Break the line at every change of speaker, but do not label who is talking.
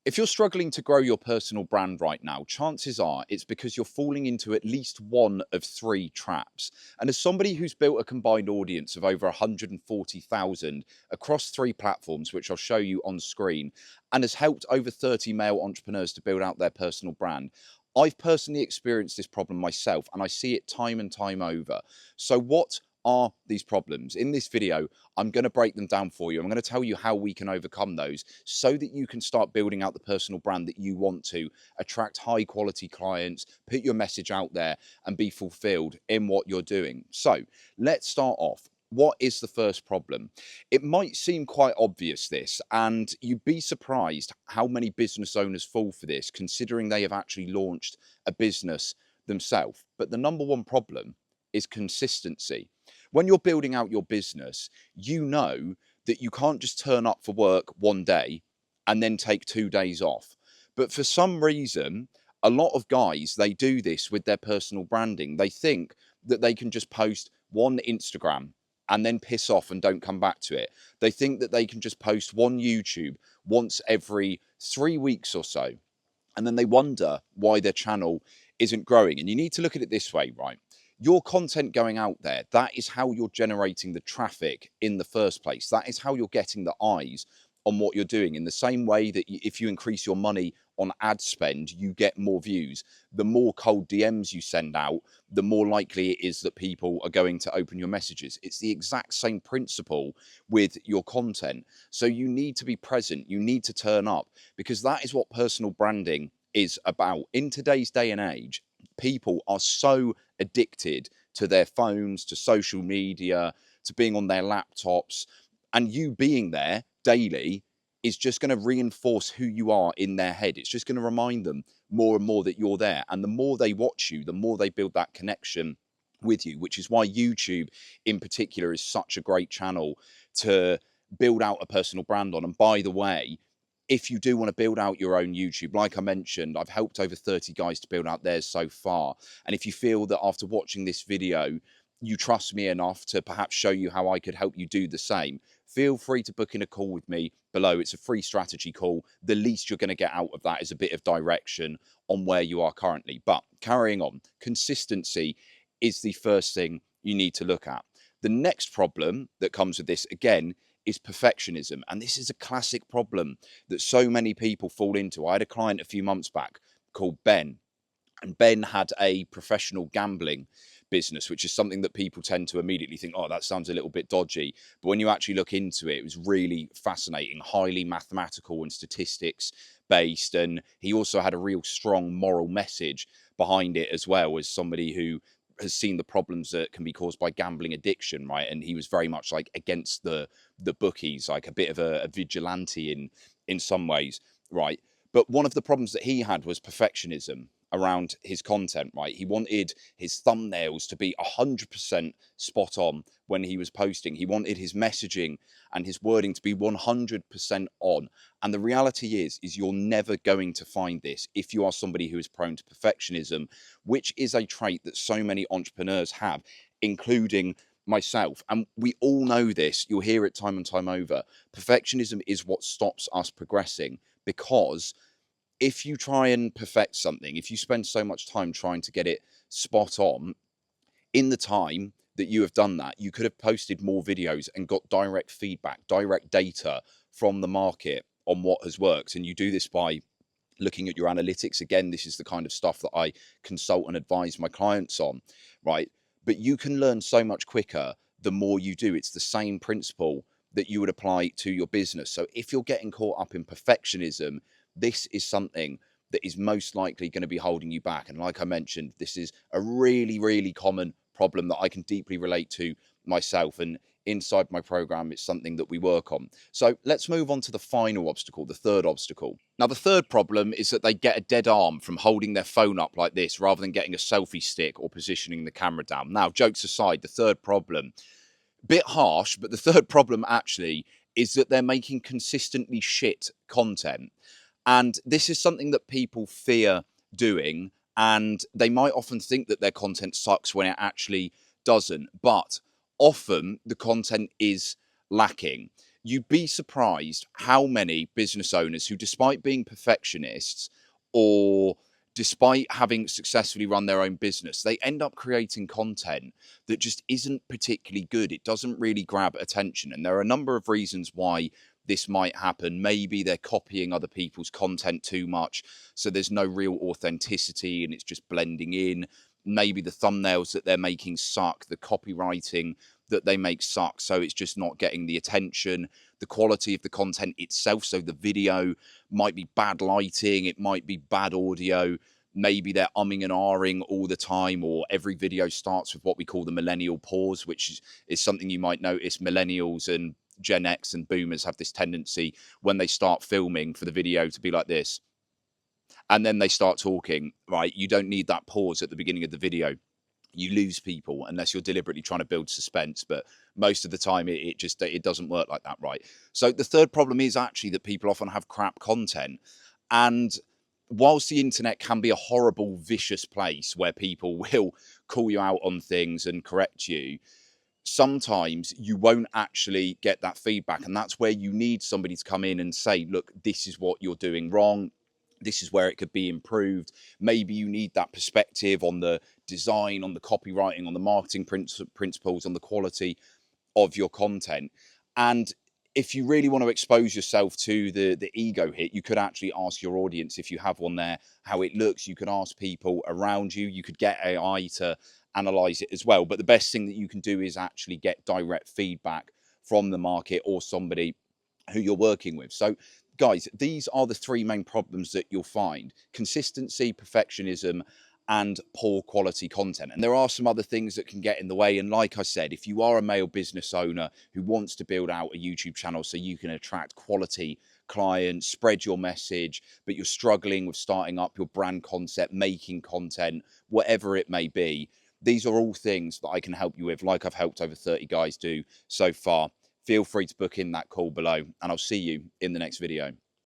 If you're struggling to grow your personal brand right now, chances are it's because you're falling into at least one of three traps. And as somebody who's built a combined audience of over 140,000 across three platforms, which I'll show you on screen, and has helped over 30 male entrepreneurs to build out their personal brand, I've personally experienced this problem myself, and I see it time and time over. So what are these problems? In this video, I'm going to break them down for you. I'm going to tell you how we can overcome those so that you can start building out the personal brand that you want to, attract high quality clients, put your message out there and be fulfilled in what you're doing. So let's start off. What is the first problem? It might seem quite obvious, this, and you'd be surprised how many business owners fall for this, considering they have actually launched a business themselves. But the number one problem is consistency. When you're building out your business, you know that you can't just turn up for work one day and then take 2 days off. But for some reason, a lot of guys, they do this with their personal branding. They think that they can just post one Instagram and then piss off and don't come back to it. They think that they can just post one YouTube once every 3 weeks or so. And then they wonder why their channel isn't growing. And you need to look at it this way, right? Your content going out there, that is how you're generating the traffic in the first place. That is how you're getting the eyes on what you're doing. In the same way that if you increase your money on ad spend, you get more views. The more cold DMs you send out, the more likely it is that people are going to open your messages. It's the exact same principle with your content. So you need to be present. You need to turn up, because that is what personal branding is about. In today's day and age, people are so addicted to their phones, to social media, to being on their laptops, and you being there daily is just going to reinforce who you are in their head. It's just going to remind them more and more that you're there. And the more they watch you, the more they build that connection with you, which is why YouTube in particular is such a great channel to build out a personal brand on. And by the way, if you do want to build out your own YouTube, like I mentioned, I've helped over 30 guys to build out theirs so far. And if you feel that after watching this video, you trust me enough to perhaps show you how I could help you do the same, feel free to book in a call with me below. It's a free strategy call. The least you're going to get out of that is a bit of direction on where you are currently. But carrying on, consistency is the first thing you need to look at. The next problem that comes with this, again, is perfectionism. And this is a classic problem that so many people fall into. I had a client a few months back called Ben, and Ben had a professional gambling business, which is something that people tend to immediately think, oh, that sounds a little bit dodgy. But when you actually look into it, it was really fascinating, highly mathematical and statistics based. And he also had a real strong moral message behind it as well, as somebody who has seen the problems that can be caused by gambling addiction, right? And he was very much like against the bookies, like a bit of a vigilante in some ways, right? But one of the problems that he had was perfectionism around his content, right? He wanted his thumbnails to be 100% spot on when he was posting. He wanted his messaging and his wording to be 100% on. And the reality is you're never going to find this if you are somebody who is prone to perfectionism, which is a trait that so many entrepreneurs have, including myself. And we all know this. You'll hear it time and time over. Perfectionism is what stops us progressing, because if you try and perfect something, if you spend so much time trying to get it spot on, in the time that you have done that, you could have posted more videos and got direct feedback, direct data from the market on what has worked. And you do this by looking at your analytics. Again, this is the kind of stuff that I consult and advise my clients on, right? But you can learn so much quicker the more you do. It's the same principle that you would apply to your business. So if you're getting caught up in perfectionism, this is something that is most likely going to be holding you back. And like I mentioned, this is a really, really common problem that I can deeply relate to myself. And inside my program, it's something that we work on. So let's move on to the final obstacle, the third obstacle. Now, the third problem is that they get a dead arm from holding their phone up like this rather than getting a selfie stick or positioning the camera down. Now, jokes aside, the third problem, bit harsh, but the third problem actually is that they're making consistently shit content. And this is something that people fear doing, and they might often think that their content sucks when it actually doesn't. But often the content is lacking. You'd be surprised how many business owners who, despite being perfectionists or despite having successfully run their own business, they end up creating content that just isn't particularly good. It doesn't really grab attention. And there are a number of reasons why this might happen. Maybe they're copying other people's content too much, so there's no real authenticity and it's just blending in. Maybe the thumbnails that they're making suck, the copywriting that they make suck, so it's just not getting the attention. The quality of the content itself, so the video might be bad lighting, it might be bad audio, maybe they're umming and ahhing all the time, or every video starts with what we call the millennial pause, which is something you might notice. Millennials and Gen X and boomers have this tendency when they start filming for the video to be like this, and then they start talking, right? You don't need that pause at the beginning of the video. You lose people unless you're deliberately trying to build suspense, but most of the time it doesn't work like that, right? So the third problem is actually that people often have crap content. And whilst the internet can be a horrible, vicious place where people will call you out on things and correct you, sometimes you won't actually get that feedback. And that's where you need somebody to come in and say, look, this is what you're doing wrong. This is where it could be improved. Maybe you need that perspective on the design, on the copywriting, on the marketing principles, on the quality of your content. And if you really want to expose yourself to the ego hit, you could actually ask your audience, if you have one there, how it looks. You could ask people around you. You could get AI to analyze it as well. But the best thing that you can do is actually get direct feedback from the market or somebody who you're working with. So guys, these are the three main problems that you'll find: consistency, perfectionism, and poor quality content. And there are some other things that can get in the way. And like I said, if you are a male business owner who wants to build out a YouTube channel so you can attract quality clients, spread your message, but you're struggling with starting up your brand concept, making content, whatever it may be, these are all things that I can help you with, like I've helped over 30 guys do so far. Feel free to book in that call below, and I'll see you in the next video.